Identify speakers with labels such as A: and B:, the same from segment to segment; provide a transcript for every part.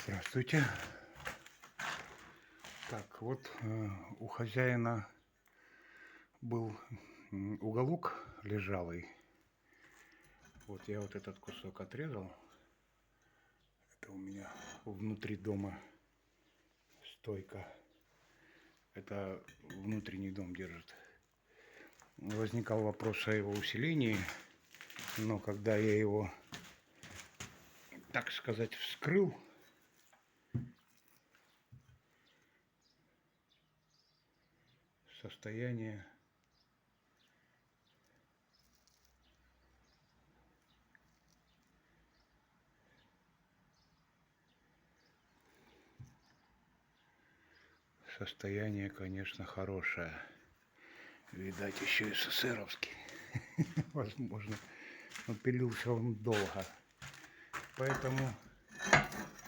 A: Здравствуйте. Так, вот у хозяина был уголок лежалый. Вот я вот этот кусок отрезал. Это у меня внутри дома стойка. Это внутренний дом держит. Возникал вопрос о его усилении, но когда я его, так сказать, вскрыл, состояние конечно, хорошее. Видать, еще СССРовский. Возможно. Но пилился он долго. Поэтому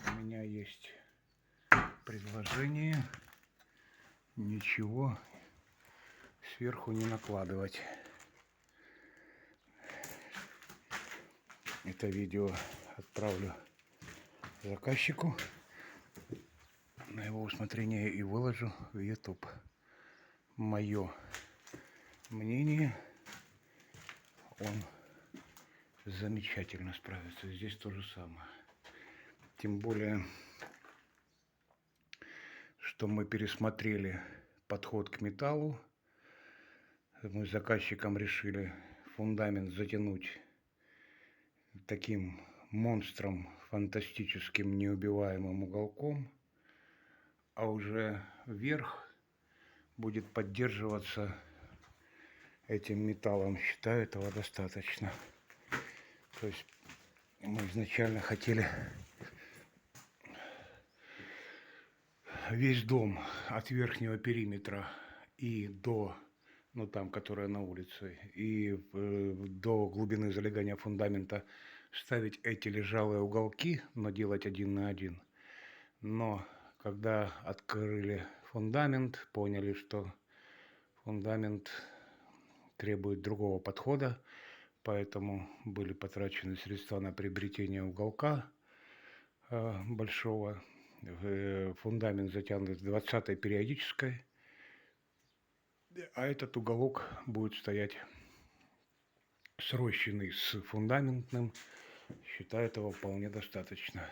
A: у меня есть предложение ничего сверху не накладывать. Это видео отправлю заказчику на его усмотрение и выложу в YouTube. Мое мнение, он замечательно справится. Здесь то же самое. Тем более, что мы пересмотрели подход к металлу. Мы с заказчиком решили фундамент затянуть таким монстром, фантастическим, неубиваемым уголком, а уже верх будет поддерживаться этим металлом. Считаю, этого достаточно. То есть мы изначально хотели весь дом от верхнего периметра и до, ну там, которая на улице, и до глубины залегания фундамента ставить эти лежалые уголки, но делать один на один. Но когда открыли фундамент, поняли, что фундамент требует другого подхода, поэтому были потрачены средства на приобретение уголка большого. Фундамент затянут 20-й периодической, а этот уголок будет стоять срощенный с фундаментным. Считаю, этого вполне достаточно.